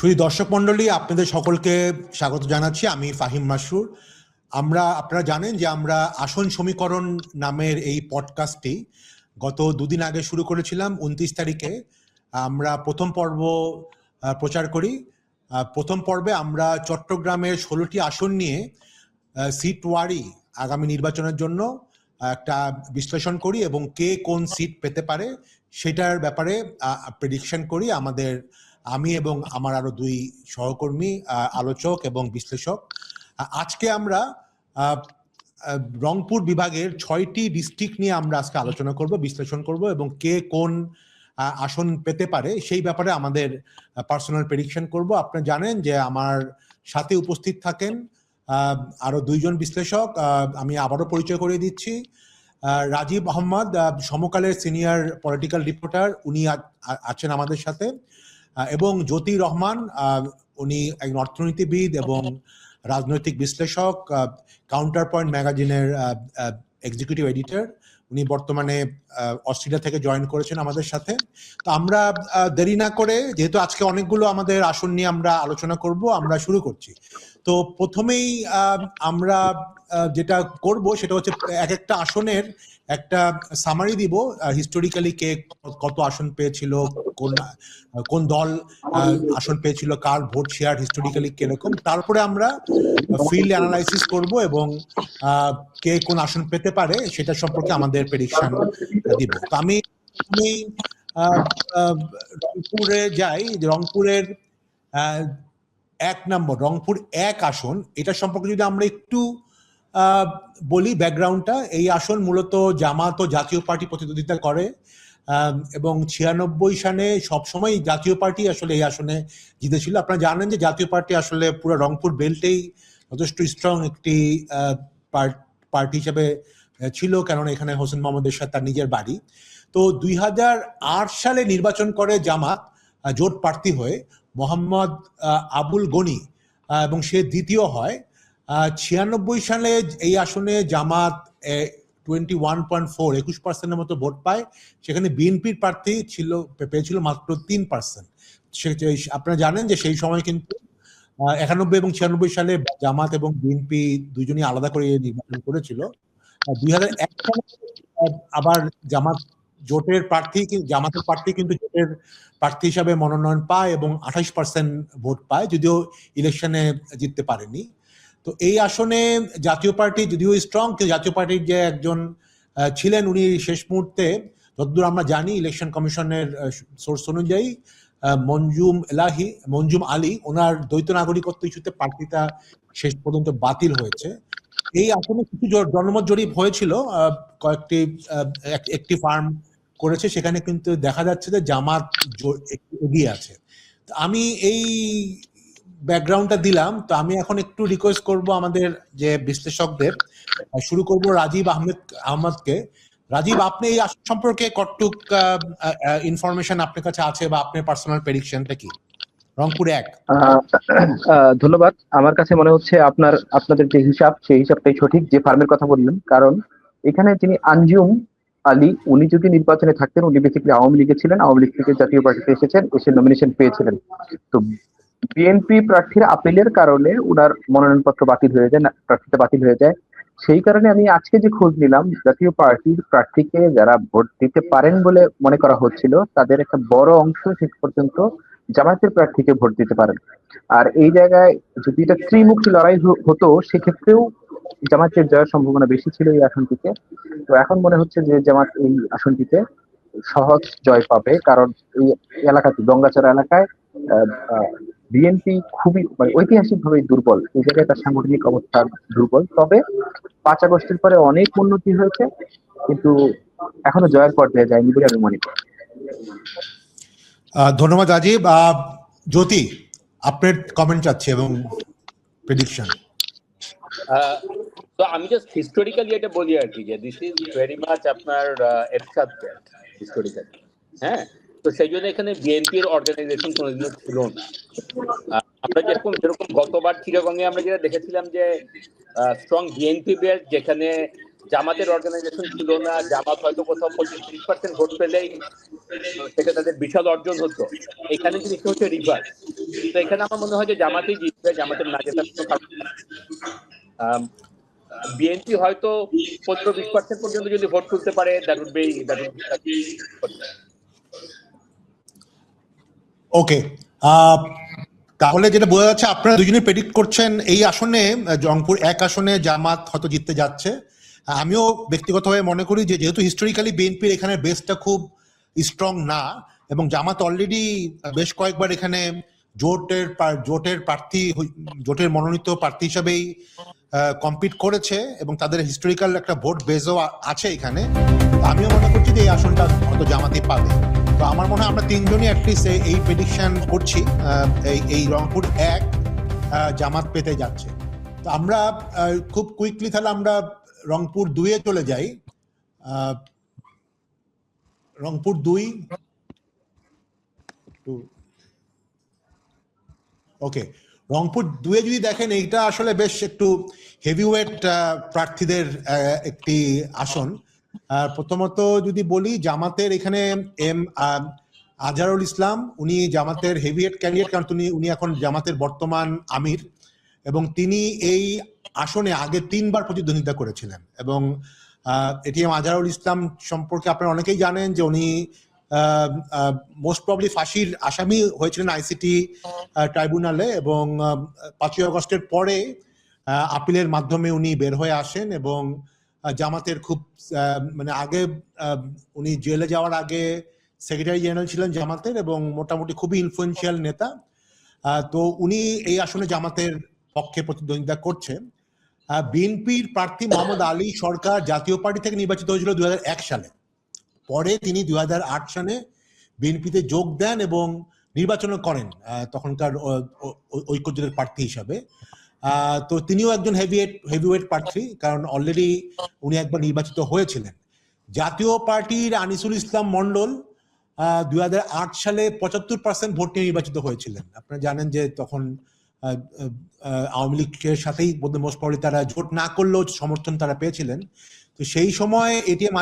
শুধু দর্শক মণ্ডলী, আপনাদের সকলকে স্বাগত জানাচ্ছি। আমি ফাহিম মাসরুর। আপনারা জানেন যে আমরা আসন সমীকরণ নামের এই পডকাস্টটি গত দুদিন আগে শুরু করেছিলাম। 29 তারিখে আমরা প্রথম পর্ব প্রচার করি। প্রথম পর্বে আমরা চট্টগ্রামের 16টি আসন নিয়ে সিট ওয়ারি আগামী নির্বাচনের জন্য একটা বিশ্লেষণ করি এবং কে কোন সিট পেতে পারে সেটার ব্যাপারে প্রেডিকশন করি। আমি এবং আমার আরো দুই সহকর্মী আলোচক এবং বিশ্লেষক। আজকে আমরা রংপুর বিভাগের 6টি ডিস্ট্রিক্ট নিয়ে আমরা আজকে আলোচনা করব, বিশ্লেষণ করব এবং কে কোন আসন পেতে পারে সেই ব্যাপারে আমাদের পার্সোনাল প্রেডিকশন করব। আপনারা জানেন যে আমার সাথে উপস্থিত থাকেন আরো দুইজন বিশ্লেষক। আমি আবারও পরিচয় করিয়ে দিচ্ছি। রাজীব আহমদ, সমকালের সিনিয়র পলিটিক্যাল রিপোর্টার, উনি আছেন আমাদের সাথে, এবং জ্যোতি রহমান, উনি একজন অর্থনীতিবিদ এবং রাজনৈতিক বিশ্লেষক, কাউন্টার পয়েন্ট ম্যাগাজিনের এক্সিকিউটিভ এডিটর। উনি বর্তমানে অস্ট্রেলিয়া থেকে জয়েন করেছেন আমাদের সাথে। তো আমরা দেরি না করে, যেহেতু আজকে অনেকগুলো আমাদের আসন নিয়ে আমরা আলোচনা করব, আমরা শুরু করছি। তো প্রথমেই আমরা যেটা করব সেটা হচ্ছে এক একটা আসনের একটা সামারি দিব, হিস্টোরিক্যালি কে কত আসন পেয়েছিল, কোন দল আসন পেয়েছিল, কার ভোট শেয়ার হিস্টোরিক্যালি কিরকম। তারপরে আমরা ফিল্ড অ্যানালাইসিস করব এবং কে কোন আসন পেতে পারে সেটা সম্পর্কে আমাদের প্রেডিকশন দিব। তো আমি রংপুরে যাই। রংপুরের 1 নম্বর, রংপুর 1 আসন, এটা সম্পর্কে যদি আমরা একটু বলি ব্যাকগ্রাউন্ডটা। এই আসন মূলত জামাত ও জাতীয় পার্টি প্রতিদ্বন্দ্বিতা করে এবং 96 সালে সবসময় জাতীয় পার্টি আসলে এই আসনে জিতেছিল। আপনারা জানেন যে জাতীয় পার্টি আসলে পুরো রংপুর বেল্টেই যথেষ্ট স্ট্রং একটি পার্টি হিসেবে ছিল, কারণ এখানে হোসেন মোহাম্মদ এরশাদ তার নিজের বাড়ি। তো 2008 সালে নির্বাচন করে জামাত জোট প্রার্থী হয়ে মোহাম্মদ আবুল গনি, এবং সে দ্বিতীয় হয়। 96 সালে এই আসনে জামাত 21.4% মতো ভোট পায়। সেখানে বিএনপির প্রার্থী পেয়েছিল মাত্র 3%। আপনারা জানেন যে সেই সময় কিন্তু 91 এবং 96 সালে জামাত এবং বিএনপি দুজনই আলাদা করে নির্বাচন করেছিল। 2001 সালে আবার জামাতের প্রার্থী কিন্তু জোটের প্রার্থী হিসাবে মনোনয়ন পায় এবং 28% ভোট পায়, যদিও ইলেকশনে জিততে পারেনি। তো এই আসনে জাতীয় পার্টি যদিও স্ট্রং, কিন্তু জাতীয় পার্টির যে একজন ছিলেন উনি শেষ মুহূর্তে, যতদূর আমরা জানি ইলেকশন কমিশনের সোর্স অনুযায়ী, মঞ্জুম আলী, ওনার দ্বৈত নাগরিকত্ব ইস্যুতে প্রার্থীতা শেষ পর্যন্ত বাতিল হয়েছে। এই আসনে কিছু জনমত জরিপ হয়েছিল, একটি ফার্ম করেছে, সেখানে কিন্তু দেখা যাচ্ছে যে জামাত এগিয়ে আছে। আমি এই ব্যাকগ্রাউন্ডটা দিলাম। তো আমি এখন একটু রিকোয়েস্ট করব আমাদের যে বিশ্লেষকদের, শুরু করব রাজীব আহমদকে। রাজীব, আপনি এই আসন সম্পর্কে কতটুক ইনফরমেশন আপনার কাছে আছে বা আপনার পার্সোনাল প্রেডিকশনটা কি রংপুর 1? ধন্যবাদ। আমার কাছে মনে হচ্ছে আপনাদের যে হিসাব, সেই হিসাবটাই সঠিক, যে ফার্মের কথা বললেন। কারণ এখানে যিনি আঞ্জুম আলী, উনি যদি নির্বাচনে থাকতেন, উনি বেসিক্যালি আওয়ামী লীগে ছিলেন, আওয়ামী লীগ থেকে জাতীয় পার্টিতে এসেছেন, এসে নমিনেশন পেয়েছিলেন। তো বিএনপি প্রার্থীর আপিলের কারণে উনার মনোনয়নপত্র বাতিল হয়ে যায়, প্রার্থীতা বাতিল হয়ে যায়। সেই কারণে আমি আজকে যে খোঁজ নিলাম, জাতীয় পার্টির প্রার্থীকে যারা ভোট দিতে পারেন বলে মনে করা হচ্ছিল, তাদের একটা বড় অংশ শেষ পর্যন্ত জামায়াতের প্রার্থীকে ভোট দিতে পারেন। আর এই জায়গায় যদি এটা ত্রিমুখী লড়াই হতো, সেক্ষেত্রেও জামায়াতের জয়ের সম্ভাবনা বেশি ছিল এই আসনটিতে। তো এখন মনে হচ্ছে যে জামাত এই আসনটিতে সহজ জয় পাবে, কারণ এই এলাকাতে, গঙ্গাচড়া এলাকায় বিএনপি খুবই ঐতিহাসিকভাবে দুর্বল। এই জায়গায় তার সাংগঠনিক অবস্থান দুর্বল। তবে 5 আগস্টের পরে অনেক উন্নতি হয়েছে, কিন্তু এখনো জয়ের পর্যায়ে যায়নি বলে আমি মনে করি। ধন্যবাদ রাজীব। জ্যোতি, আপনার কমেন্ট চাচ্ছি এবং প্রেডিকশন। তো আমি জাস্ট হিস্টোরিক্যালি এটা বলি আর কি, যে দিস ইজ ভেরি মাচ আপনার এরশাদ হিস্টোরিক্যালি। হ্যাঁ, তো সেই জন্য এখানে বিএনপির অর্গানাইজেশন কোনোদিনও ছিল না। আমরা যেরকম গতবার চিটাগংয়ে আমরা যেটা দেখেছিলাম যে স্ট্রং বিএনপি বেল্ট, যেখানে জামাতের অর্গানাইজেশন ছিল না, জামাত হয়তো কোথাও 25-30% ভোট পেলেই সেটা তাদের বিশাল অর্জন হতো। এখানে জিনিসটা হচ্ছে রিভার্স। তো এখানে আমার মনে হয় যে জামাতই জিতবে, জামাতের না জেতার কোনো কারণ নেই। বিএনপি হয়তো 15-20% পর্যন্ত যদি ভোট তুলতে পারে, দ্যাট উড বি ওকে, তাহলে যেটা বোঝা যাচ্ছে আপনারা দুজনেই প্রেডিক্ট করছেন এই আসনে রংপুর 1 আসনে জামাত হয়তো জিততে যাচ্ছে। আমিও ব্যক্তিগতভাবে মনে করি যে যেহেতু হিস্টোরিক্যালি বিএনপির এখানে বেসটা খুব স্ট্রং না, এবং জামাত অলরেডি বেশ কয়েকবার এখানে জোটের প্রার্থী, জোটের মনোনীত প্রার্থী হিসাবেই কম্পিট করেছে, এবং তাদের হিস্টোরিক্যাল একটা ভোট বেসও আছে এখানে। আমিও মনে করছি যে এই আসনটা হয়তো জামাতই পাবে। তো আমার মনে হয় আমরা তিনজনই অ্যাটলিস্ট এই প্রেডিকশন করছি এই রংপুর 1 জামাত পেতে যাচ্ছে। তো আমরা খুব কুইকলি তাহলে আমরা রংপুর 2-এ চলে যাই। রংপুর 2, ওকে, রংপুর 2-এ যদি দেখেন এইটা আসলে বেশ একটু হেভিওয়েট প্রার্থীদের একটি আসন। প্রথমত যদি বলি জামাতের এখানে আজহারুল ইসলাম, উনি জামাতের হেভিওয়েট ক্যান্ডিডেট, কারণ উনি এখন জামাতের বর্তমান আমির, এবং তিনি এই আসনে আগে 3বার প্রতিদ্বন্দ্বিতা করেছিলেন। এবং এটিএম আজহারুল ইসলাম সম্পর্কে আপনারা অনেকেই জানেন যে উনি মোস্ট প্রবলি ফাঁসির আসামি হয়েছিলেন আইসিটি ট্রাইব্যুনালে, এবং 5ই আগস্টের পরে আপিলের মাধ্যমে উনি বের হয়ে আসেন, এবং জামাতের খুব মানে আগে উনি জেলে যাওয়ার আগে সেক্রেটারি জেনারেল ছিলেন জামাতের, এবং মোটামুটি খুবই ইনফ্লুয়েন্সিয়াল নেতা। তো উনি এই আসনে জামাতের পক্ষে প্রতিদ্বন্দ্বিতা করছে। বিএনপির প্রার্থী মোহাম্মদ আলী সরকার জাতীয় পার্টি থেকে নির্বাচিত হয়েছিল 2001 সালে। পরে তিনি 2008 সালে বিএনপিতে যোগ দেন এবং নির্বাচনও করেন তখনকার ঐক্যজোটের প্রার্থী হিসাবে। তো তিনিও একজন হেভিওয়েট প্রার্থী, কারণ অলরেডি উনি একবার নির্বাচিত হয়েছিলেন। জাতীয় পার্টির আনিসুল ইসলাম মন্ডল 2008 সালে 75% ভোট নিয়ে নির্বাচিত হয়েছিলেন। আপনারা জানেন যে তখন আওয়ামী লীগের সাথেই মোস্ট প্রবলি তারা জোট না করলেও সমর্থন তারা পেয়েছিলেন। তো সেই সময় এটিএম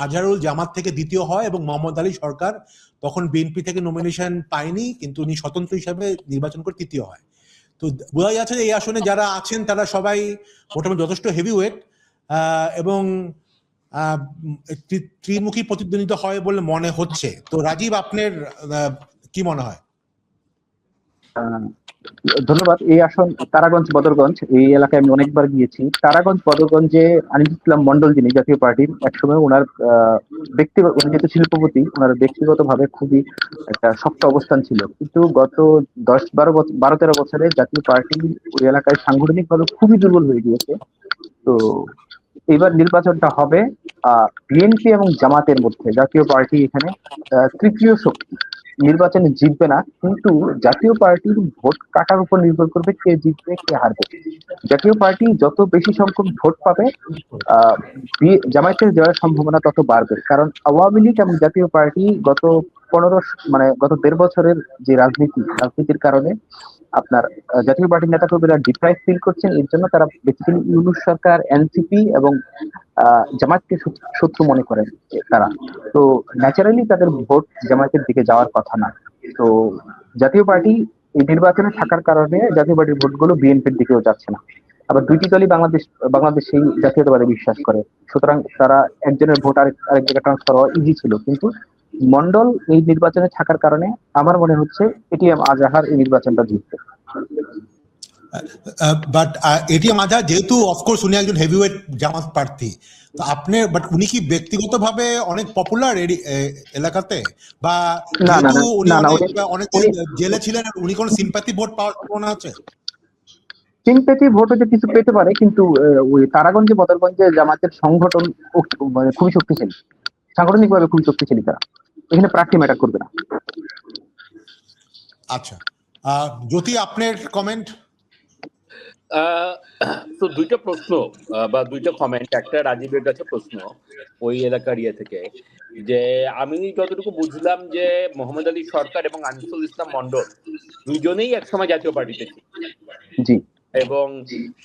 আজহারুল জামাত থেকে দ্বিতীয় হয়, এবং মোহাম্মদ আলী সরকার তখন বিএনপি থেকে নমিনেশন পায়নি, কিন্তু উনি স্বতন্ত্র হিসাবে নির্বাচন করে তৃতীয় হয়। তো বোঝা যাচ্ছে যে এই আসনে যারা আছেন তারা সবাই মোটামুটি যথেষ্ট হেভিওয়েট, এবং ত্রিমুখী প্রতিদ্বন্দ্বিতা হয় বলে মনে হচ্ছে। তো রাজীব, আপনার কি মনে হয়? ধন্যবাদ। এই আসন তারাগঞ্জ বদরগঞ্জ, এই এলাকায় আমি অনেকবার গিয়েছি। তারাগঞ্জ বদরগঞ্জে আনিস ইসলাম মন্ডল, যিনি জাতীয় পার্টির, একসময় ওনার ব্যক্তিগত, উনি যেহেতু শিল্পপতি, ওনার ব্যক্তিগতভাবে খুবই একটা শক্ত অবস্থান ছিল। কিন্তু গত 12-13 বছরে জাতীয় পার্টি ওই এলাকায় সাংগঠনিকভাবে খুবই দুর্বল হয়ে গিয়েছে। তো এবার নির্বাচনটা হবে বিএনপি এবং জামাতের মধ্যে। জাতীয় পার্টি এখানে তৃতীয় শক্তি, নির্বাচনে জিতবে না, কিন্তু জাতীয় পার্টির ভোট কাটার উপর নির্ভর করবে কে জিতবে কে হারবে। জাতীয় পার্টি যত বেশি সংখ্যক ভোট পাবে জামায়াতের যাওয়ার সম্ভাবনা তত বাড়বে। কারণ আওয়ামী লীগ এবং জাতীয় পার্টি গত 1.5 বছরের যে রাজনীতির কারণে আপনার জাতীয় পার্টির নেতাকর্মীরা ডিপ্রাইভ ফিল করছেন। এর জন্য তারা বেসিক্যালি ইউনূস সরকার, এনসিপি এবং জামায়াতকে শত্রু মনে করেন তারা। তো ন্যাচারালি তাদের ভোট জামায়াতের দিকে যাওয়ার কথা না। তো জাতীয় পার্টি এই নির্বাচনে থাকার কারণে জাতীয় পার্টির ভোটগুলো বিএনপির দিকেও যাচ্ছে না। আবার দুইটি দলই বাংলাদেশ সেই জাতীয়তাবাদে বিশ্বাস করে, সুতরাং তারা একজনের ভোট আরেক জায়গায় ট্রান্সফার হওয়া ইজি ছিল। কিন্তু মন্ডল এই নির্বাচনে থাকার কারণে আমার মনে হচ্ছে এটিএম আজহার এই নির্বাচনটা জিতবে। বাট এটিএম আজহার যেহেতু অফকোর্স উনি একজন হেভিওয়েট জামাত প্রার্থী, তো আপনি বাট উনি কি ব্যক্তিগতভাবে অনেক পপুলার এলাকাতে, বা যেহেতু উনি অনেক জেলে ছিলেন, উনি কোন সিম্প্যাথি ভোট পাওয়ার সম্ভাবনা আছে? সিম্প্যাথি ভোট হতে কিছু পেতে পারে, কিন্তু ওই তারাগঞ্জে বদরগঞ্জে জামাতের সংগঠন খুবই শক্তিশালী, সাংগঠনিকভাবে খুবই শক্তিশালী। তারা এখানে প্রার্থী ম্যাটার করবে না। আচ্ছা, জ্যোতি, আপনার কমেন্ট? তো দুইটা প্রশ্ন বা দুইটা কমেন্ট। একটা রাজীবের কাছে প্রশ্ন ওই এলাকার থেকে, যে আমি যতটুকু বুঝলাম যে মোহাম্মদ আলী সরকার এবং আনিসুল ইসলাম মন্ডল দুইজনেই একসময় জাতীয় পার্টিতে ছিল, জি, এবং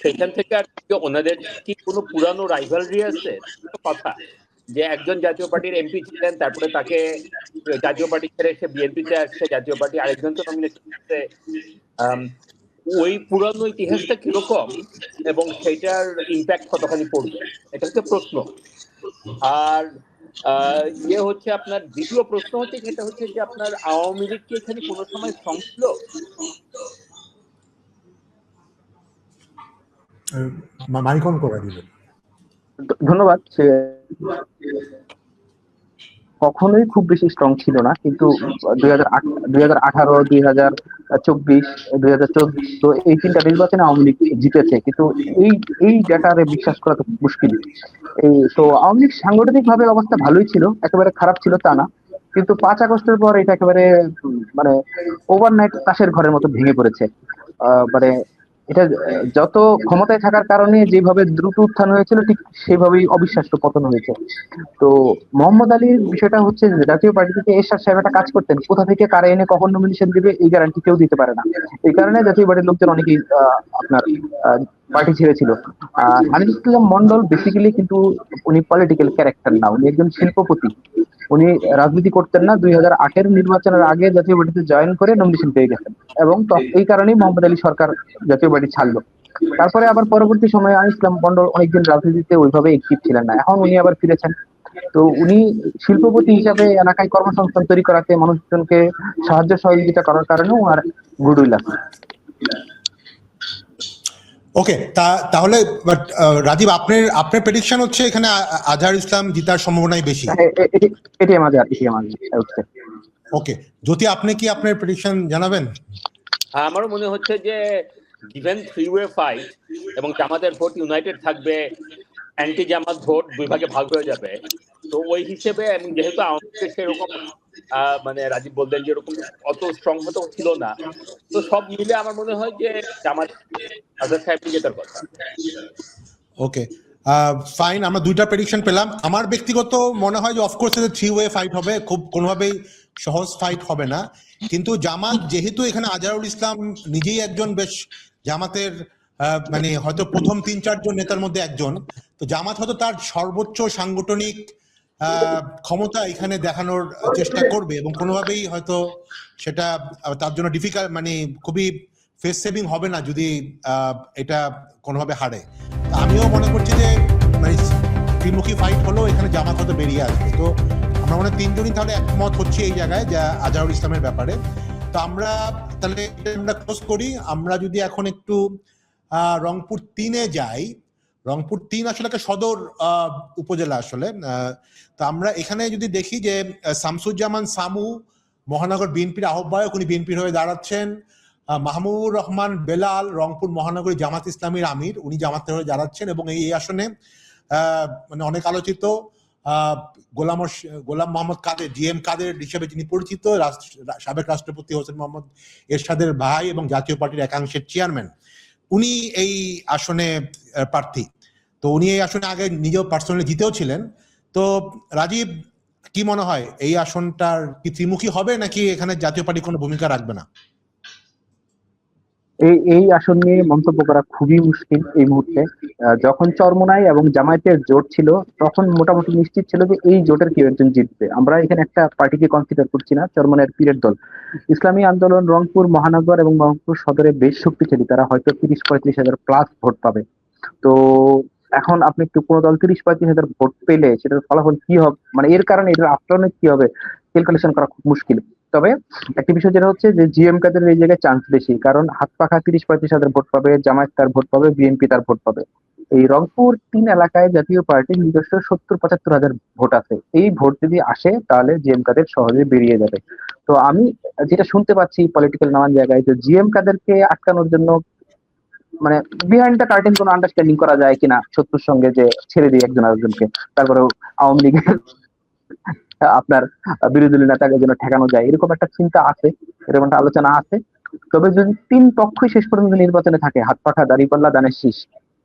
সেখান থেকে আর ওনাদের কি কোনো পুরানো রাইভালরি আছে কথা? যে একজন জাতীয় পার্টির এমপি ছিলেন, তারপরে তাকে জাতীয় পার্টি ছেড়ে সে বিএনপিতে আসছে, জাতীয় পার্টি আরেকজনকে নমিনেশন দিচ্ছে। ওই পুরানো ইতিহাসটা কিরকম এবং সেটার ইম্প্যাক্ট কতখানি পড়বে, এটা হচ্ছে প্রশ্ন। আর ইয়ে হচ্ছে আপনার দ্বিতীয় প্রশ্ন হচ্ছে, যেটা হচ্ছে যে আপনার আওয়ামী লীগ কি এখানে কোনো সময় সংছিল? মাইক অন করে দিবেন। ধন্যবাদ। সে কখনোই খুব বেশি স্ট্রং ছিল না, কিন্তু 2018, 2024, 2014 এই 3টা নির্বাচনে আওয়ামী লীগ জিতেছে, কিন্তু এই ডেটারে বিশ্বাস করা তো মুশকিল। তো আওয়ামী লীগ সাংগঠনিক ভাবে অবস্থা ভালোই ছিল, একেবারে খারাপ ছিল তা না, কিন্তু 5 আগস্টের পর এটা একেবারে মানে ওভারনাইট তাসের ঘরের মতো ভেঙে পড়েছে। মানে এটা যত ক্ষমতায় থাকার কারণে যেভাবে দ্রুত উত্থান হয়েছিল, ঠিক সেভাবেই অবিশ্বাস্য পতন হয়েছে। তো মোহাম্মদ আলীর বিষয়টা হচ্ছে যে জাতীয় পার্টি থেকে এরশাদ সাহেব একটা কাজ করতেন, কোথা থেকে কারা এনে কখন নমিনেশন দিবে এই গ্যারান্টি কেউ দিতে পারে না। এই কারণে জাতীয় পার্টির লোকজন অনেকেই আপনার পার্টি ছেড়েছিল। আনিসুল ইসলাম মন্ডল বেসিক্যালি কিন্তু উনি পলিটিক্যাল ক্যারেক্টার না, উনি একজন শিল্পপতি। উনি রাজনীতি করতেন না, 2008-এর নির্বাচনের আগে জাতীয় পার্টিতে জয়েন করে নমিনেশন পেয়ে গেছেন, এবং এই কারণেই মোহাম্মদ আলী সরকার জাতীয় পার্টি ছাড়লো। তারপরে আবার পরবর্তী সময়ে আনিস ইসলাম মন্ডল অনেকদিন রাজনীতিতে ওইভাবে অ্যাক্টিভ ছিলেন না, এখন উনি আবার ফিরেছেন। তো উনি শিল্পপতি হিসাবে এলাকায় কর্মসংস্থান তৈরি করাতে, মানুষজনকে সাহায্য সহযোগিতা করার কারণে ওনার গুডউইল আছে। ওকে, তাহলে রাজীব, আপনার প্রেডিকশন হচ্ছে এখানে আজহার ইসলাম জিতার সম্ভাবনাই বেশি? এটি আমাদের ওকে, জ্যোতি, আপনি কি আপনার প্রেডিকশন জানাবেন? আমারও মনে হচ্ছে যে গিভেন 3-way ফাইট এবং জামাতের ভোট ইউনাইটেড থাকবে, অ্যান্টি জামাত ভোট দুই ভাগে ভাগ হয়ে যাবে। তো ওই হিসেবে, এবং যেহেতু আমাদের সেরকম মানে রাজীব বললেন যে এরকম অত স্ট্রং হতে ছিল না, তো সব মিলে আমার মনে হয় যে জামাত আজহার সাহেব জেতার কথা। ওকে, ফাইন, আমরা দুইটা প্রেডিকশন পেলাম। আমার ব্যক্তিগত মনে হয় যে অফকোর্স এটা 3-way ফাইট হবে, খুব কোনোভাবেই সহজ ফাইট হবে না। কিন্তু জামাত যেহেতু এখানে আজহারুল ইসলাম নিজেই একজন বেশ জামাতের মানে হয়তো প্রথম 3-4 জন নেতার মধ্যে একজন, তো জামাত হয়তো তার সর্বোচ্চ সাংগঠনিক ক্ষমতা এখানে দেখানোর চেষ্টা করবে, এবং কোনোভাবেই হয়তো সেটা তার জন্য ডিফিকাল্ট, মানে খুবই ফেস সেভিং হবে না যদি এটা কোনোভাবে হারে। আমিও মনে করছি যে মানে ত্রিমুখী ফাইট হলেও এখানে জামাত হয়তো বেরিয়ে আসবে। তো আমরা মনে 3 জনই তাহলে একমত হচ্ছে এই জায়গায় যে আজহারুল ইসলামের ব্যাপারে। তো আমরা তাহলে আমরা ক্লোজ করি। আমরা যদি এখন একটু রংপুর 3-এ যাই, রংপুর 3 আসলে একটা সদর উপজেলা আসলে। তো আমরা এখানে যদি দেখি যে শামসুজ্জামান সামু মহানগর বিএনপির আহ্বায়ক, উনি বিএনপির হয়ে দাঁড়াচ্ছেন। মাহমুদুর রহমান বেলাল রংপুর মহানগরী জামাত ইসলামীর আমির, উনি জামাতের হয়ে দাঁড়াচ্ছেন, এবং এই আসনে মানে অনেক আলোচিত গোলাম মোহাম্মদ কাদের, জিএম কাদের হিসেবে যিনি পরিচিত, সাবেক রাষ্ট্রপতি হোসেন মোহাম্মদ এরশাদের ভাই এবং জাতীয় পার্টির একাংশের চেয়ারম্যান, উনি এই আসনে প্রার্থী। তো উনি এই আসনে আগে নিজেও পার্সোনালি জিতেও ছিলেন। তো রাজীব, কি মনে হয় এই আসনটার কি ত্রিমুখী হবে, নাকি এখানে জাতীয় পার্টি কোনো ভূমিকা রাখবে না? এই আসন নিয়ে মন্তব্য করা খুবই মুশকিল এই মুহূর্তে। যখন চরমোনাই এবং জামায়াতের জোট ছিল, তখন মোটামুটি নিশ্চিত ছিল যে এই জোটের কেউ একজন জিতবে। আমরা এখানে একটা পার্টিকে কনসিডার করছি না, চরমোনাইয়ের পীরের দল ইসলামী আন্দোলন রংপুর মহানগর এবং রংপুর সদরে বেশ শক্তিশালী, তারা হয়তো 30-35 হাজার প্লাস ভোট পাবে। তো এখন আপনি একটু কোনো দল 30-35 হাজার ভোট পেলে সেটার ফলাফল কি হবে, মানে এর কারণে এটার আফটারনে কি হবে ক্যালকুলেশন করা খুব মুশকিল। তবে একটা বিষয় যেটা হচ্ছে যে জিএম কাদের এই জায়গায় চান্স বেশি, কারণ হাত পাখা 30-35 হাজার ভোট পাবে, জামায়াত তার ভোট পাবে, বিএনপি তার ভোট পাবে। এই রংপুর 3 এলাকায় জাতীয় পার্টির নিজস্ব 70-75 হাজার ভোট আছে। এই ভোট যদি আসে তাহলে জিএম কাদের সহজে বেরিয়ে যাবে। তো আমি যেটা শুনতে পাচ্ছি পলিটিক্যাল নানান জায়গায়, যে জিএম কাদেরকে আটকানোর জন্য মানে বিহাইন্ড দ্য কার্টেন কোনো আন্ডারস্ট্যান্ডিং করা যায় কিনা শত্রুর সঙ্গে, যে ছেড়ে দিই একজন আরেকজনকে, তারপরে আওয়ামী লীগের আপনার বিরোধী নেতাকে যেন ঠেকানো যায়, এরকম একটা চিন্তা আছে, এরকম একটা আলোচনা আছে। তবে যদি 3 পক্ষই শেষ পর্যন্ত নির্বাচনে থাকে, হাত পাখা দাঁড়িপাল্লা দানের শীষ,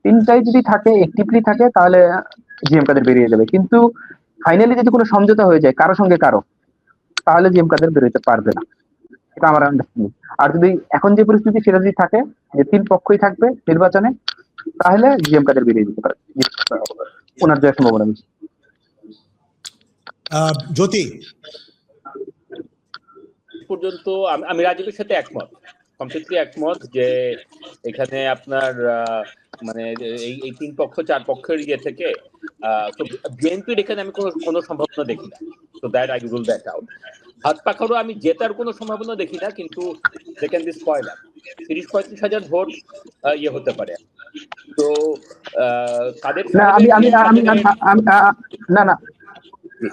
3টাই যদি থাকে, অ্যাক্টিভলি থাকে, তাহলে জিএম কাদের বেরিয়ে যাবে। কিন্তু ফাইনালি যদি কোনো সমঝোতা হয়ে যায় কারো সঙ্গে কারো, তাহলে জিএম কাদের বেরোতে পারবে না, এটা আমার আন্ডারস্ট্যান্ডিং। আর যদি এখন যে পরিস্থিতি সেটা যদি থাকে যে 3 পক্ষই থাকবে নির্বাচনে, তাহলে জিএম কাদের বেরিয়ে যেতে পারে, ওনার জয়ের সম্ভাবনা বেশি। জ্যোতি, পর্যন্ত আমি রাজীবের সাথে একমত, কমপ্লিটলি একমত যে এখানে আপনার মানে এই তিন পক্ষ চার পক্ষের ইয়ে থেকে তো বিএনপির এখানে আমি কোনো সম্ভাবনা দেখি না। তো that I rule that out. হাত পাখারও আমি জেতার কোনো সম্ভাবনা দেখি না, কিন্তু দে ক্যান বি স্পয়লার। 30-35 হাজার ভোট ইয়ে হতে পারে। তো কাদের না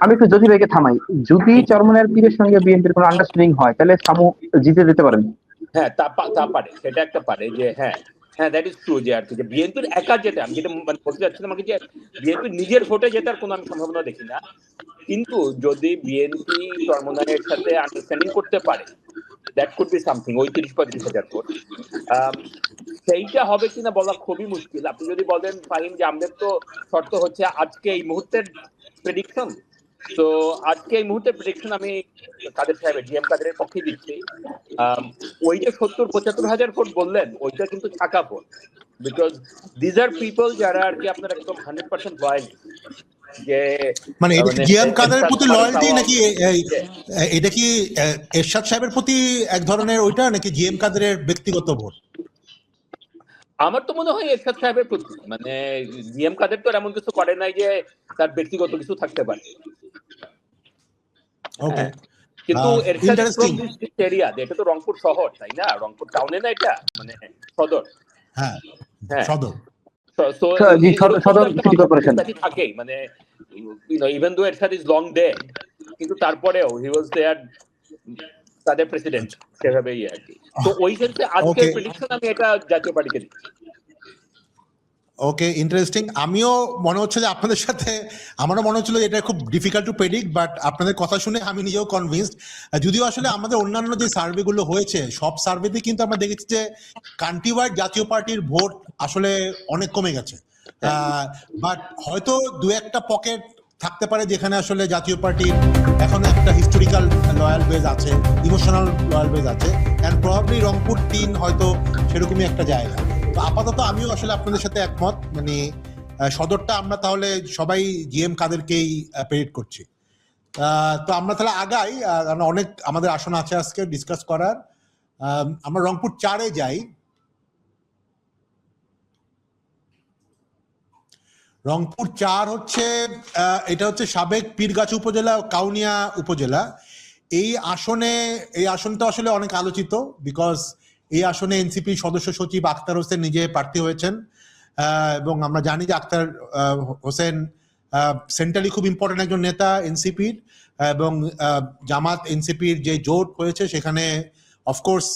আমি একটু জ্যোতি ভাইকে থামাই। যদি চরমনাইয়ের পীরের সঙ্গে বিএনপির কোনো আন্ডারস্ট্যান্ডিং হয় তাহলে সামু জিতে যেতে পারেন। হ্যাঁ, তা পারে, সেটা একটা পারে যে হ্যাঁ দ্যাট ইজ ট্রু, যে আর কি যে বিএনপির একা যেটা আমি যেটা মানে বলতে চাচ্ছিলাম আমাকে, যে বিএনপির নিজের ভোটে জেতার কোনো আমি সম্ভাবনা দেখি না। কিন্তু যদি বিএনপি চরমনাইয়ের সাথে আন্ডারস্ট্যান্ডিং করতে পারে, দ্যাট কুড বি সামথিং, ওই 30-35 হাজার ভোট। সেইটা হবে কিনা বলা খুবই মুশকিল। আপনি যদি বলেন ফাহিম যে আমাদের তো শর্ত হচ্ছে আজকে এই মুহূর্তের প্রেডিকশন, তো আজকে এই মুহূর্তের প্রেডিকশন আমি কাদের সাহেবের জিএম কাদেরের পক্ষে দিচ্ছি। ওই যে 70-75 হাজার ভোট বললেন, ওইটা কিন্তু ছাকা vote, because these are people যারা আর কি আপনার একদম 100% লয়াল। যে মানে এটা জিএম কাদেরের প্রতি লয়ালটি নাকি এটা কি এরশাদ সাহেবের প্রতি এক ধরনের ওইটা, নাকি জিএম কাদেরের ব্যক্তিগত ভোট? আমার তো মনে হয় এরশাদ সাহেবের প্রতি, মানে জিএম কাদের তো এমন কিছু করে নাই যে তার ব্যক্তিগত কিছু থাকতে পারে। ওকে, কিন্তু এরশাদের এরিয়া, এটা তো রংপুর শহর, তাই না? রংপুর টাউনে না এটা, মানে সদর। হ্যাঁ সদর, সদর সিটি কর্পোরেশন থাকেই, মানে even though Ershad is long dead, কিন্তু তারপরেও হি ওয়াজ দেয়ার, তাদের প্রেসিডেন্ট সেভাবেই আর কি। তো ওই ক্ষেত্রে আজকের প্রেডিকশন আমি এটা জাতীয় পার্টিকে দিচ্ছি। ওকে, ইন্টারেস্টিং। আমিও মনে হচ্ছে যে আপনাদের সাথে, আমারও মনে হচ্ছিল এটা খুব ডিফিকাল্ট টু প্রেডিক্ট, বাট আপনাদের কথা শুনে আমি নিজেও কনভিন্সড। যদিও আসলে আমাদের অন্যান্য যে সার্ভেগুলো হয়েছে সব সার্ভেতে কিন্তু আমরা দেখেছি যে কান্ট্রি ওয়াইড জাতীয় পার্টির ভোট আসলে অনেক কমে গেছে। বাট হয়তো দু একটা পকেট থাকতে পারে যেখানে আসলে জাতীয় পার্টির এখনো একটা হিস্টোরিক্যাল লয়াল বেজ আছে, ইমোশনাল লয়াল বেজ আছে, অ্যান্ড প্রবাবলি রংপুর 3 হয়তো সেরকমই একটা জায়গা। তো আপাতত আমিও আসলে আপনাদের সাথে একমত, মানে সদরটা আমরা তাহলে সবাই জিএম কাদেরকেই প্রেডিক্ট করছি। তো আমরা তাহলে আগাই, অনেক আমাদের আসন আছে আজকে ডিসকাস করার। আমরা রংপুর 4-এ যাই। রংপুর 4 হচ্ছে এটা হচ্ছে সাবেক পীরগাছা উপজেলা, কাউনিয়া উপজেলা। এই আসনটা আসলে অনেক আলোচিত, বিকজ এই আসনে এনসিপি সদস্য সচিব আখতার হোসেন নিজে প্রার্থী হয়েছেন, এবং আমরা জানি যে আখতার হোসেন সেন্ট্রালি খুব ইম্পর্টেন্ট একজন নেতা এনসিপির, এবং জামাত এনসিপির যে জোট হয়েছে সেখানে অফকোর্স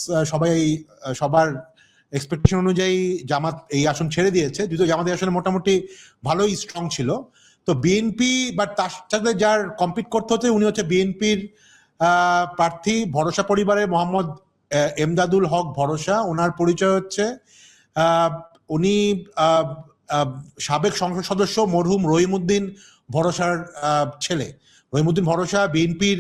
সবার এক্সপেকটেশন অনুযায়ী জামাত এই আসন ছেড়ে দিয়েছে, যদিও জামাত এই আসনে মোটামুটি ভালোই স্ট্রং ছিল। তো বিএনপি, বাট তার সাথে যার কম্পিট করতে হচ্ছে উনি হচ্ছে বিএনপির প্রার্থী ভরসা পরিবারের মোহাম্মদ এমদাদুল হক ভরসা। ওনার পরিচয় হচ্ছে উনি সাবেক সংসদ সদস্য মরহুম রহিমউদ্দিন ভরসার ছেলে। রহিমউদ্দিন ভরসা বিএনপির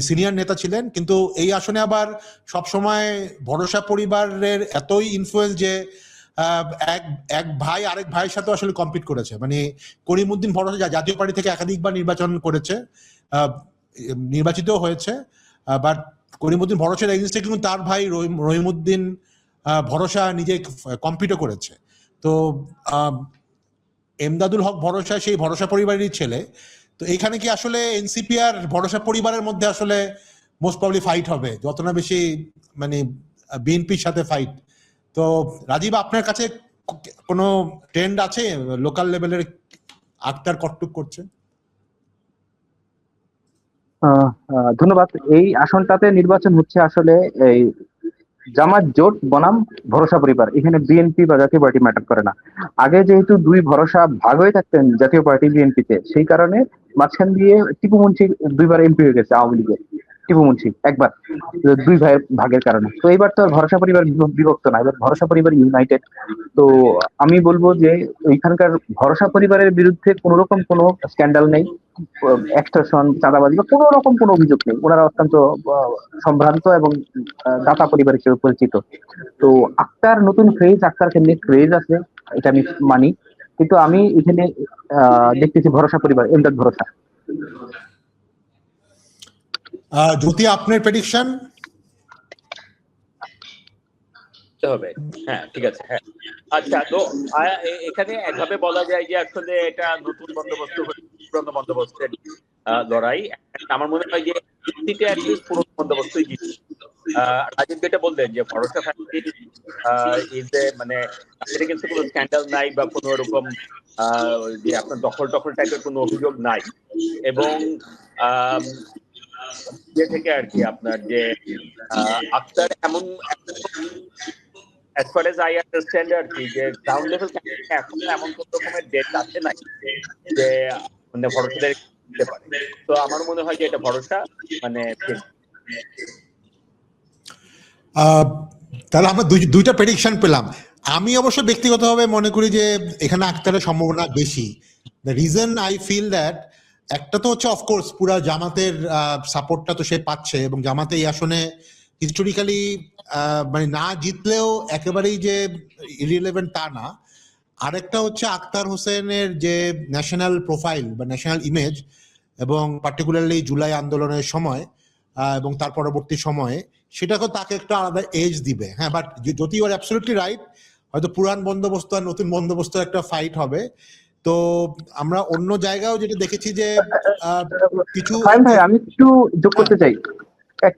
সিনিয়র নেতা ছিলেন, কিন্তু এই আসনে আবার সবসময় ভরসা পরিবারের এতই ইনফ্লুয়েন্স যে এক ভাই আরেক ভাইয়ের সাথে আসলে কম্পিট করেছে। মানে করিমউদ্দিন ভরসা জাতীয় পার্টি থেকে একাধিকবার নির্বাচন করেছে, নির্বাচিত হয়েছে, বাট করিমউদ্দিন ভরসার এগেইনস্টে কিন্তু তার ভাই রহিমউদ্দিন ভরসা নিজে কম্পিটও করেছে। তো এমদাদুল হক ভরসা সেই ভরসা পরিবারেরই ছেলে। তো এখানে কি আসলে এনসিপি আর ভরসা পরিবারের মধ্যে আসলে মোস্ট প্রবলি ফাইট হবে, যত না বেশি মানে বিএনপির সাথে ফাইট। তো রাজীব, আপনার কাছে কোনো ট্রেন্ড আছে লোকাল লেভেলের আক্তার কটটুক করছে? ধন্যবাদ। এই আসনটাতে নির্বাচন হচ্ছে আসলে এই জামাত জোট বনাম ভরসা পরিবার। এখানে বিএনপি বা জাতীয় পার্টি ম্যাটার করে না। আগে যেহেতু দুই ভরসা ভাগ হয়ে থাকতেন জাতীয় পার্টি বিএনপিতে, সেই কারণে মাঝখান দিয়ে টিপু মুন্সি 2বার এমপি হয়ে গেছে আওয়ামী লীগের। টিপু মুন্সি একবার, 2 ভাইয়ের ভাগের কারণে। তো এইবার তো ভরসা পরিবার বিভক্ত না, এবার ভরসা পরিবার ইউনাইটেড। তো আমি বলবো যে ওইখানকার ভরসা পরিবারের বিরুদ্ধে কোন রকম কোনো স্ক্যান্ডাল নেই, এক্সটর্শন, চাঁদাবাজি বা কোন রকম কোনো অভিযোগ নেই। ওনারা অত্যন্ত সম্ভ্রান্ত এবং দাতা পরিবার হিসেবে পরিচিত। তো আক্তার নতুন ফ্রেজ, আক্তারকে নিয়ে ক্রেজ আছে, এটা আমি মানি। কিন্তু আমি এখানে দেখতেছি ভরসা পরিবার, এমদাদ ভরসা। জ্যোতি, আপনার প্রেডিকশন? হবে, হ্যাঁ ঠিক আছে, হ্যাঁ আচ্ছা। তো এখানে একভাবে বলা যায় যে আসলে এটা নতুন বন্দোবস্ত পুরনো বন্দোবস্তের লড়াই। আমার মনে হয় যে পুরনো বন্দোবস্তই জিতবে। রাজীব যেটা বললেন যে ভরসা ফ্যামিলি মানে তাদের কিন্তু কোনো স্ক্যান্ডাল নাই বা কোনো এরকম যে আপনার দখল টাইপের কোনো অভিযোগ নাই, এবং থেকে আর কি আপনার যে আক্তার এমন as far as I understand আর কি যে গ্রাউন্ড লেভেল এখন এমন কোন রকমের ডেট আছে না যে মানে ভরসা দিতে পারে। তো আমার মনে হয় যে এটা ভরসা মানে তাহলে আমরা দুইটা প্রেডিকশন পেলাম। আমি অবশ্য ব্যক্তিগতভাবে মনে করি যে এখানে আক্তারের সম্ভাবনা বেশি। The reason I feel that, একটা তো হচ্ছে অফকোর্স পুরা জামাতের সাপোর্টটা তো সে পাচ্ছে, এবং জামাতে এই আসনে হিস্টোরিক্যালি মানে না জিতলেও একেবারেই যে ইরিলেভেন্ট তা না। আরেকটা হচ্ছে আক্তার হোসেনের যে ন্যাশনাল প্রোফাইল বা ন্যাশনাল ইমেজ, এবং পার্টিকুলারলি জুলাই আন্দোলনের সময় এবং তার পরবর্তী সময়ে, সেটাকে তাকে একটা আলাদা এজ দিবে। হ্যাঁ, বাট যদি ইউ আর অ্যাবসলিউটলি রাইট, হয়তো পুরান বন্দোবস্ত আর নতুন বন্দোবস্ত একটা ফাইট হবে। তো আমরা অন্য জায়গায়ও যেটা দেখেছি যে কিছু ভাই আমি একটু যোগ করতে চাই,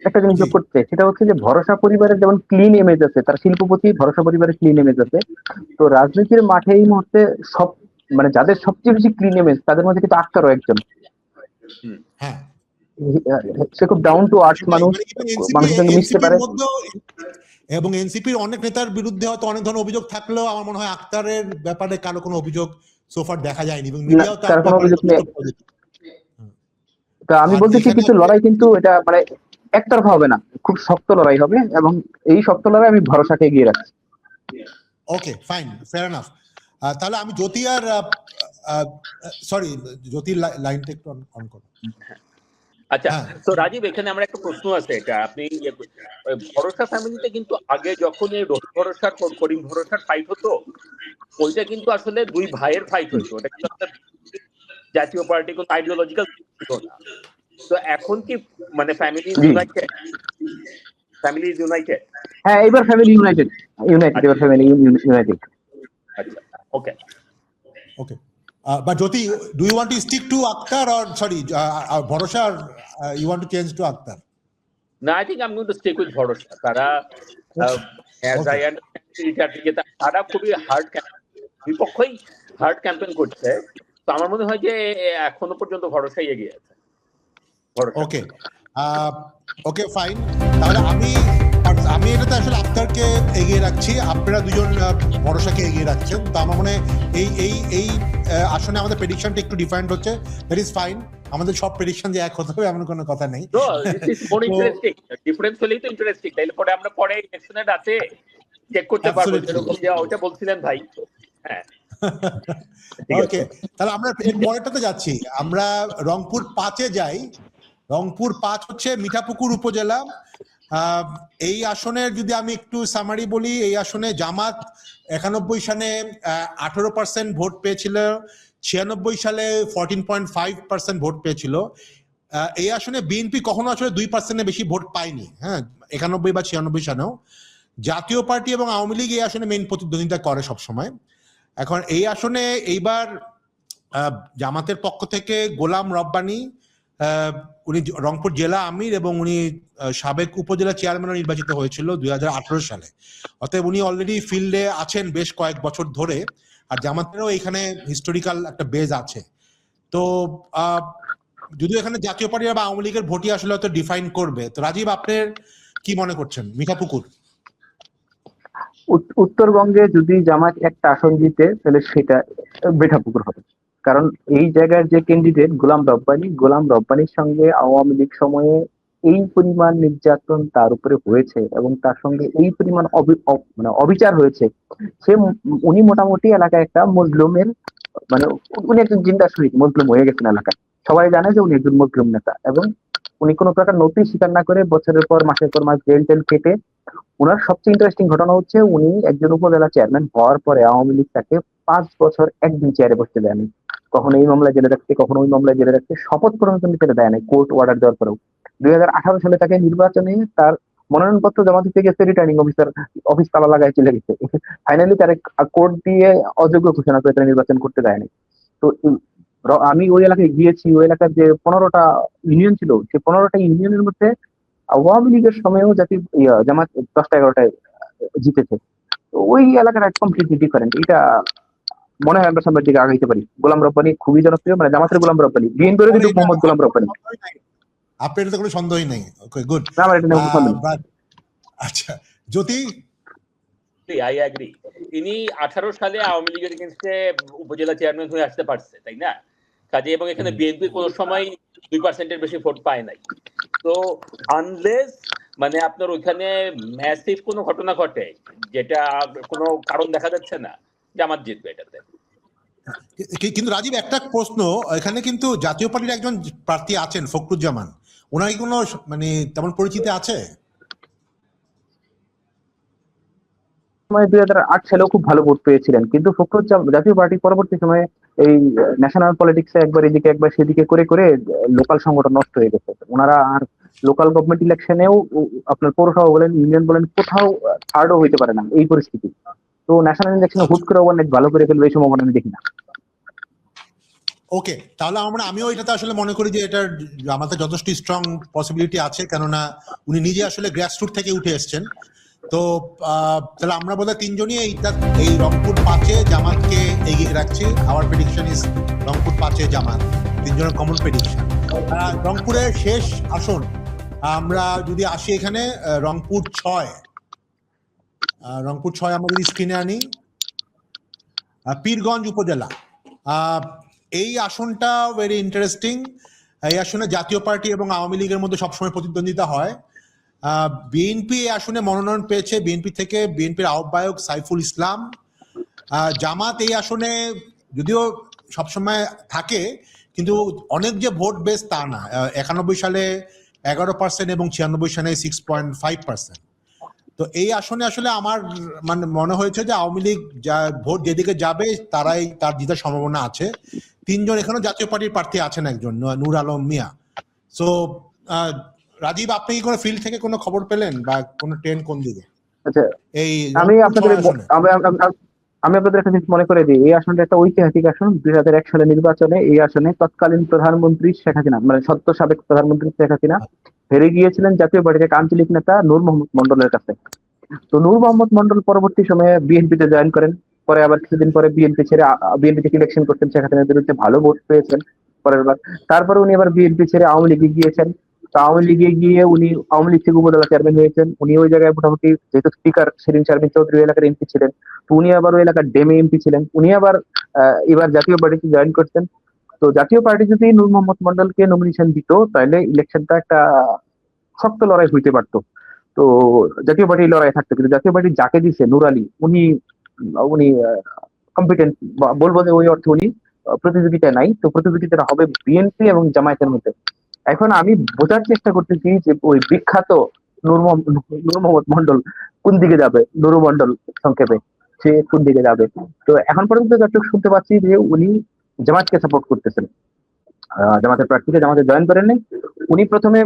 একটা জিনিস যোগ করতে চাই, সেটা হচ্ছে যে ভরসা পরিবারের যেমন ক্লিন ইমেজ আছে, তার শিল্পপতি ভরসা পরিবারের ক্লিন ইমেজ আছে, তো রাজনীতির মাঠে এই মুহূর্তে সব মানে যাদের সবচেয়ে বেশি ক্লিন ইমেজ তাদের মধ্যে কিন্তু আক্তারও একজন। হ্যাঁ, সে খুব ডাউন টু আর্থ মানুষ, মানুষের সঙ্গে মিশতে পারে। এবং এনসিপির অনেক নেতার বিরুদ্ধে হয়তো অনেক ধরনের অভিযোগ থাকলেও আমার মনে হয় আক্তারের ব্যাপারে কারো কোনো অভিযোগ সোফার দেখা যায়নি, এবং মিডিয়াও তার কোনো অভিযোগ নেই। তা আমি বলতেছি কিন্তু লড়াই কিন্তু এটা মানে একতরফা হবে না, খুব শক্ত লড়াই হবে, এবং এই শক্ত লড়াই আমি ভরসাকে এগিয়ে রাখছি। ওকে, ফাইন, ফেয়ার এনাফ। তাহলে আমি জ্যোতি আর সরি জ্যোতির লাইনটা একটু অন করো। আচ্ছা, তো রাজীব এখানে আমার একটা প্রশ্ন আছে, এটা আপনি ভরসা ফ্যামিলিতে কিন্তু আগে যখন এই রহিম ভরসার করিম ভরসার ফাইট হতো, ওইটা কিন্তু আসলে দুই ভাইয়ের ফাইট হতো, ওটা কিন্তু জাতীয় পার্টি কোন আইডিওলজিক্যাল ছিল না। তো এখন কি মানে ফ্যামিলি ইউনাইটেড? হ্যাঁ, এবার ফ্যামিলি ইউনাইটেড, এবার ফ্যামিলি ইউনাইটেড। আচ্ছা, ওকে but Jyoti, do you want to stick to Akhtar or sorry Bharosha, or you want to change to Akhtar? No, I think I'm going to stick with Bharosha. তারা as I understand তারা খুবই বিপক্ষই hard campaign করছে। তো আমার মনে হয় যে এখনো পর্যন্ত ভরসাই এগিয়ে আছে। ওকে, ওকে ফাইন। তাহলে আমি এটাতে আসলে আক্তারকে এগিয়ে রাখছি, আপনারা দুজন ভরসাকে এগিয়ে রাখছেন। তো আমার মনে হয় এই আসলে আমাদের প্রেডিকশনটা একটু ডিফারেন্ট হচ্ছে, দ্যাট ইজ ফাইন। আমাদের সব প্রেডিকশন যে এক হতে হবে এমন কোনো কথা নেই। ডিফারেন্স হলেই তো ইন্টারেস্টিং, তাইলে পরে আমরা পরে ইলেকশনের রাতে চেক করতে পারবো যেরকম যে ওটা বলছিলেন ভাই। হ্যাঁ, ওকে, তাহলে আমরা পরেরটাতে যাচ্ছি। আমরা রংপুর 5-এ যাই। রংপুর 5 হচ্ছে মিঠাপুকুর উপজেলা। এই আসনের যদি আমি একটু সামারি বলি, এই আসনে জামাত 91 সালে 18% ভোট পেয়েছিল, 96 সালে 14.5% ভোট পেয়েছিল। এই আসনে বিএনপি কখনো আসলে 2%-এর বেশি ভোট পায়নি। হ্যাঁ, 91 বা 96 সালেও। জাতীয় পার্টি এবং আওয়ামী লীগ এই আসনে মেইন প্রতিদ্বন্দ্বিতা করে সবসময়। এখন এই আসনে এইবার জামাতের পক্ষ থেকে গোলাম রব্বানী, উনি রংপুর জেলা আমির এবং উনি সাবেক উপজেলা চেয়ারম্যানও নির্বাচিত হয়েছিল 2018 সালে। অতএব উনি অলরেডি ফিল্ডে আছেন বেশ কয়েক বছর ধরে, আর জামাতেরও এখানে হিস্টোরিক্যাল একটা বেজ আছে। তো যদিও এখানে জাতীয় পার্টি বা আওয়ামী লীগের ভোটই আসলে হয়তো ডিফাইন করবে। তো রাজীব, আপনার কি মনে করছেন মিঠাপুকুর? উত্তরবঙ্গে যদি জামাত একটা আসন জিতে তাহলে সেটা মিঠাপুকুর হবে, কারণ এই জায়গার যে ক্যান্ডিডেট গোলাম রব্বানির সঙ্গে আওয়ামী লীগ সময়ে এই পরিমাণ নির্যাতন তার উপরে হয়েছে এবং তার সঙ্গে এই পরিমাণ মানে অবিচার হয়েছে, উনি মোটামুটি এলাকায় একটা মজলুমের মানে উনি একজন জিন্দা শহীদ, মজলুম হয়ে গেছেন এলাকায়। সবাই জানে যে উনি একজন মজলুম নেতা, এবং উনি কোনো প্রকার নথি স্বীকার না করে বছরের পর মাসের পর মাস জেল টেল কেটে, ওনার সবচেয়ে ইন্টারেস্টিং ঘটনা হচ্ছে উনি একজন উপজেলা চেয়ারম্যান হওয়ার পরে আওয়ামী লীগ তাকে 5 বছর একদিন চেয়ারে বসতে দেয়নি, কখনো এই মামলায় জেলে রাখতে, কখনো ওই মামলায় জেলে রাখতে, শপথ পর্যন্ত নিতে দেয় নাই কোর্ট অর্ডার দেওয়ার পরেও। 2018 সালে তাকে নির্বাচনে তার মনোনয়নপত্র জমা দিতে গেছে, রিটার্নিং অফিসার অফিস তালা লাগায় চলে গেছে। ফাইনালি তার কোর্ট দিয়ে অযোগ্য ঘোষণা করে তারা নির্বাচন করতে দেয়নি। তো আমি ওই এলাকায় গিয়েছি, ওই এলাকার যে 15টা ইউনিয়ন ছিল, সেই 15টা ইউনিয়নের মধ্যে আওয়ামী লীগের সময়ও জামাত 10টা 11টায় জিতেছে। তো ওই এলাকাটা কমপ্লিটলি ডিফারেন্ট। এটা মনে হয় আমরা সামনের দিকে আগাইতে পারি। গোলাম রব্বানী খুবই জনপ্রিয়, মানে জামাতের গোলাম রব্বানী, বিএনপির কিন্তু মোহাম্মদ গোলাম রব্বানী। আপনার এটাতে কোনো সন্দেহই নেই। ওকে, গুড। না, আমার এটা নিয়ে কোনো সন্দেহ নেই। আচ্ছা, জ্যোতি? I agree. ইনি 18 সালে আওয়ামী লীগের এগেইনস্টে উপজেলা চেয়ারম্যান হয়ে আসতে পারছে, তাই না? কাজে এবং এখানে বিএনপি কোনো সময় 2% বেশি ভোট পায় নাই। তো আনলেস মানে আপনার ওইখানে ম্যাসিভ কোনো ঘটনা ঘটে, যেটা কোনো কারণ দেখা যাচ্ছে না, জামাত জিতবে এটাতে। কিন্তু রাজীব, একটা প্রশ্ন, এখানে কিন্তু জাতীয় পার্টির একজন প্রার্থী আছেন, ফখরুজ্জামান, ওনার কি কোনো মানে তেমন পরিচিতি আছে? 2008 সালেও খুব ভালো ভোট পেয়েছিলেন, কিন্তু ফখরুজ্জামান জাতীয় পার্টি পরবর্তী সময়ে এই ন্যাশনাল পলিটিক্সে একবার এদিকে একবার সেদিকে করে করে লোকাল সংগঠন নষ্ট হয়ে গেছে। ওনারা আর লোকাল গভর্নমেন্ট ইলেকশনেও আপনার পৌরসভা বলেন, ইউনিয়ন বলেন, কোথাও থার্ডও হইতে পারে না এই পরিস্থিতি। তো ন্যাশনাল ইলেকশনে হুট করে অনেক ভালো করে ফেলবে এই সম্ভাবনা আমি দেখি না। ওকে, তাহলে আমিও এটাতে আসলে মনে করি যে এটার আমাদের যথেষ্ট স্ট্রং পসিবিলিটি আছে, কেননা উনি নিজে আসলে গ্রাসরুট থেকে উঠে এসছেন। তো তাহলে আমরা বোধহয় তিনজনই এই রংপুর 5-এ জামাতকে এগিয়ে রাখছি। আওয়ার প্রেডিকশন ইজ রংপুর 5-এ জামাত, তিনজনের কমন প্রেডিকশন। রংপুরের শেষ আসন আমরা যদি আসি এখানে, রংপুর 6 আমরা যদি স্ক্রিনে আনি, পীরগঞ্জ উপজেলা। এই আসনটা ভেরি ইন্টারেস্টিং। এই আসনে জাতীয় পার্টি এবং আওয়ামী লীগের মধ্যে সবসময় প্রতিদ্বন্দ্বিতা হয়। বিএনপি এই আসনে মনোনয়ন পেয়েছে, বিএনপি থেকে বিএনপির আহ্বায়ক সাইফুল ইসলাম। জামাত এই আসনে যদিও সবসময় থাকে, কিন্তু অনেক যে ভোট বেস তা না। 91 সালে 11% এবং 96 সালে 6.5%। তো এই আসনে আসলে আমার মানে মনে হয়েছে যে আওয়ামী লীগ ভোট যেদিকে যাবে তারাই তার জিতার সম্ভাবনা আছে। তিনজন এখানেও জাতীয় পার্টির প্রার্থী আছেন, একজন নূর আলম মিয়া। সো রাজীব, আপনি কি কোনো ফিল্ড থেকে কোনো খবর পেলেন বা কোনো ট্রেন্ড কোন দিকে? আচ্ছা, এই আমি আপনাদের একটা জিনিস মনে করে দিই, এই আসনটা একটা ঐতিহাসিক আসন। 2001 সালে নির্বাচনে এই আসনে তৎকালীন প্রধানমন্ত্রী শেখ হাসিনা, মানে সদ্য সাবেক প্রধানমন্ত্রী শেখ হাসিনা হেরে গিয়েছিলেন জাতীয় পার্টির এক আঞ্চলিক নেতা নূর মোহাম্মদ মন্ডলের কাছে। তো নূর মোহাম্মদ মন্ডল পরবর্তী সময়ে বিএনপিতে জয়েন করেন, পরে আবার কিছুদিন পরে বিএনপি ছেড়ে বিএনপি থেকে ইলেকশন করতেন, শেখ হাসিনার বিরুদ্ধে ভালো ভোট পেয়েছেন পরের বার। তারপরে উনি আবার বিএনপি ছেড়ে আওয়ামী লীগে গিয়েছেন। তো আওয়ামী লীগে গিয়ে উনি আওয়ামী লীগ থেকে উপজেলা চেয়ারম্যান হয়েছেন। উনি ওই জায়গায় মোটামুটি, যেহেতু স্পিকার শিরিন শারমিন চৌধুরী এলাকার এমপি ছিলেন, তো উনি আবার ওই এলাকার ডেমে এমপি ছিলেন। উনি আবার এবার জাতীয় পার্টিতে জয়েন করছেন। তো জাতীয় পার্টি যদি নূর মোহাম্মদ মন্ডলকে নমিনেশন দিত, তাহলে ইলেকশনটা একটা শক্ত লড়াই হইতে পারতো। তো জাতীয় পার্টি লড়াই থাকতো, কিন্তু জাতীয় পার্টি যাকে দিচ্ছে নূর আলী, উনি উনি কম্পিটেন্ট, বলবো যে ওই অর্থে উনি প্রতিযোগিতায় নাই। তো প্রতিযোগিতাটা হবে বিএনপি এবং জামায়াতের মধ্যে। এখন আমি বোঝার চেষ্টা করতেছি যে ওই বিখ্যাত নূর মোহাম্মদ মন্ডল কোন দিকে যাবে, নুরু মন্ডল সংক্ষেপে, সে কোন দিকে যাবে। তো এখন পর্যন্ত যতটুকু শুনতে পাচ্ছি যে উনি জামাতকে সাপোর্ট করতেছেন, জামাতের প্রার্থীকে জামাতে জয়েন করেননি। উনি প্রথমে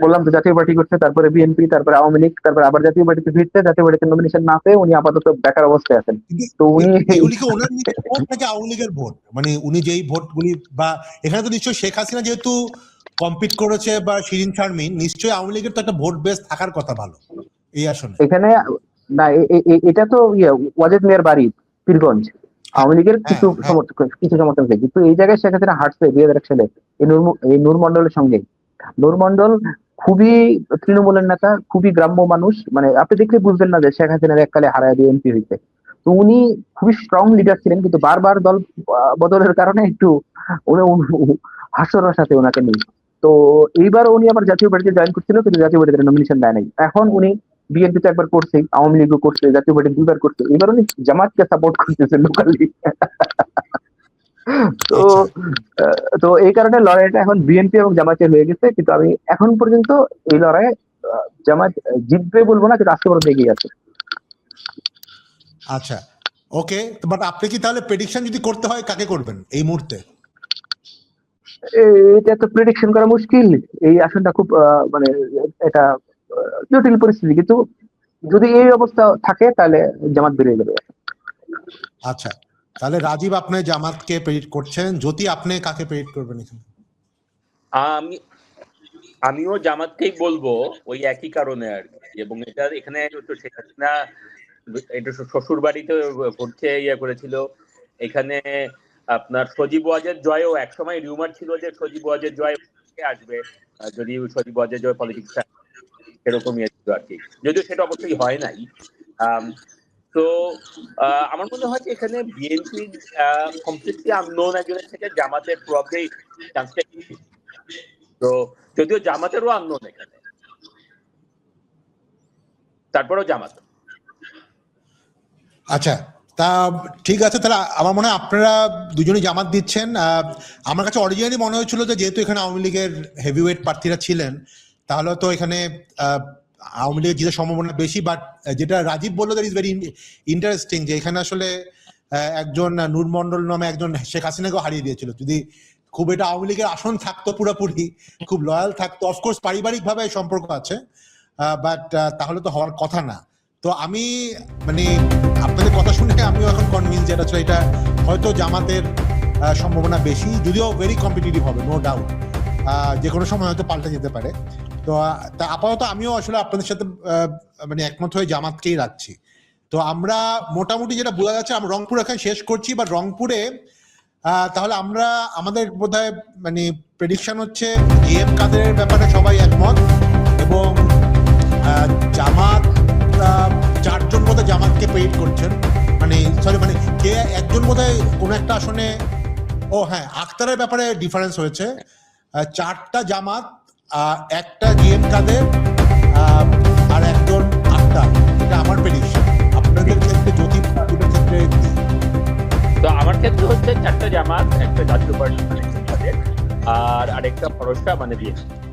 বললাম তো জাতীয় পার্টি করছে, তারপরে বিএনপি, তারপরে আওয়ামী লীগ, তারপরে আবার জাতীয় পার্টিতে ফিরতে, জাতীয় পার্টিতে নমিনেশন না পেয়ে উনি আপাতত বেকার অবস্থায় আছেন। তো উনি এগুলি কি ওনার নিজের ভোট নাকি আওয়ামী লীগের ভোট? মানে উনি যেই ভোটগুলি, বা এখানে তো নিশ্চয়ই শেখ হাসিনা যেহেতু কম্পিট করেছে বা শিরিন শারমিন, নিশ্চয়ই আওয়ামী লীগের তো একটা ভোট বেস থাকার কথা ভালো এই আসনে। এখানে না, এটা তো ওয়াজেদ মিয়ার বাড়ি পীরগঞ্জ, আওয়ামী লীগের কিছু সমর্থক, কিন্তু এই জায়গায় শেখ হাসিনা হাঁটছে 2001 সালে এই নূর মন্ডলের সঙ্গে। নূর মন্ডল খুবই তৃণমূলের নেতা, খুবই গ্রাম্য মানুষ, মানে আপনি দেখলে বুঝবেন না যে শেখ হাসিনার এককালে হারায় দিয়ে এমপি হয়েছে। তো উনি খুবই স্ট্রং লিডার ছিলেন, কিন্তু বারবার দল বদলের কারণে একটু হাস্যরস সাথে ওনাকে নেই। তো এইবার উনি আবার জাতীয় পার্টিতে জয়েন করছিল, কিন্তু জাতীয় পার্টিতে নমিনেশন দেয় নাই। এখন উনি বিএনপি তো একবার করছে, আওয়ামী লীগও করছে, জাতীয় পার্টি দুইবার করছে, এবার উনি জামাতকে সাপোর্ট করতেছে লোকালি। তো তো এই কারণে লড়াইটা এখন বিএনপি এবং জামাতের হয়ে গেছে। কিন্তু আমি এখন পর্যন্ত এই লড়াইয়ে জামাত জিতবে বলবো না, কিন্তু আজকে পর্যন্ত এগিয়ে আছে। আচ্ছা, ওকে, বাট আপনি কি তাহলে প্রেডিকশন যদি করতে হয় কাকে করবেন এই মুহূর্তে? এটা তো প্রেডিকশন করা মুশকিল। এই আসনটা খুব মানে এটা জটিল পরিস্থিতি, কিন্তু যদি এই অবস্থা থাকে তাহলে জামাত বেরিয়ে যাবে। আচ্ছা, তাহলে রাজীব আপনি জামাতকে প্রেডিক্ট করছেন, জ্যোতি আপনি কাকে প্রেডিক্ট করবেন এখানে? আমিও জামাতকেই বলবো, ওই একই কারণে আর কি। এবং এটা এখানে তো শেখ হাসিনা এটা শ্বশুর বাড়িতে ঘুরতে করেছিল। এখানে আপনার সজীব ওয়াজেদ জয়ও একসময় রিউমার ছিল যে সজীব ওয়াজেদ জয় আসবে, যদি সজীব ওয়াজেদ জয় পলিটিক্স এরকমই ছিল আর কি, যদিও সেটা অবশ্যই হয় নাই। তো আমার মনে হয় যে এখানে বিএনপি কমপ্লিটলি আননোন একজনের থেকে জামাতের প্রবলেম চান্সটা, তো যদিও জামাতেরও আননোন এখানে, তারপরেও জামাত। আচ্ছা, তা ঠিক আছে, তাহলে আমার মনে হয় আপনারা দুজনেই জামাত দিচ্ছেন। আমার কাছে অরিজিনালি মনে হয়েছিল যে যেহেতু এখানে আওয়ামী লীগের হেভিওয়েট প্রার্থীরা ছিলেন তাহলে তো এখানে আওয়ামী লীগের জিতার সম্ভাবনা বেশি, বাট যেটা রাজীব বললো দ্যাট ইজ ভেরি ইন্টারেস্টিং যে এখানে আসলে একজন নূর মন্ডল নামে একজন শেখ হাসিনাকেও হারিয়ে দিয়েছিল। যদি খুব এটা আওয়ামী লীগের আসন থাকতো পুরোপুরি খুব লয়াল থাকতো, অফকোর্স পারিবারিক ভাবে সম্পর্ক আছে, বাট তাহলে তো হওয়ার কথা না। তো আমি মানে আপনাদের কথা শুনে আমিও এখন কনভিন্স যেটা ছিল এটা হয়তো জামাতের সম্ভাবনা বেশি, যদিও ভেরি কম্পিটিটিভ হবে নো ডাউট, যে কোনো সময় হয়তো পাল্টে যেতে পারে। তো আপাতত আমিও আসলে আপনাদের সাথে মানে একমত হয়ে জামাতকেই রাখছি। তো আমরা মোটামুটি যেটা বোঝা যাচ্ছে, আমরা রংপুর এখানে শেষ করছি, বা রংপুরে তাহলে আমরা আমাদের বোধহয় মানে প্রেডিকশন হচ্ছে এম কাদেরের ব্যাপারে সবাই একমত, এবং জামাত 4 জন বোধহয় জামাতকে প্রেডিক্ট করছেন, মানে সরি মানে কে একজন বোধহয় কোন একটা আসনে, ও হ্যাঁ আখতারের ব্যাপারে ডিফারেন্স হয়েছে, 4টা জামাত, 1টা জিএম কাদের আর 1জন আখতার, এটা আমার প্রেডিকশন। আপনাদের ক্ষেত্রে জ্যোতি ক্ষেত্রে তো আমার ক্ষেত্রে হচ্ছে 4টা জামাত, একটা জাতীয় পার্টি আর আরেকটা ভরসা মানে বিএনপি।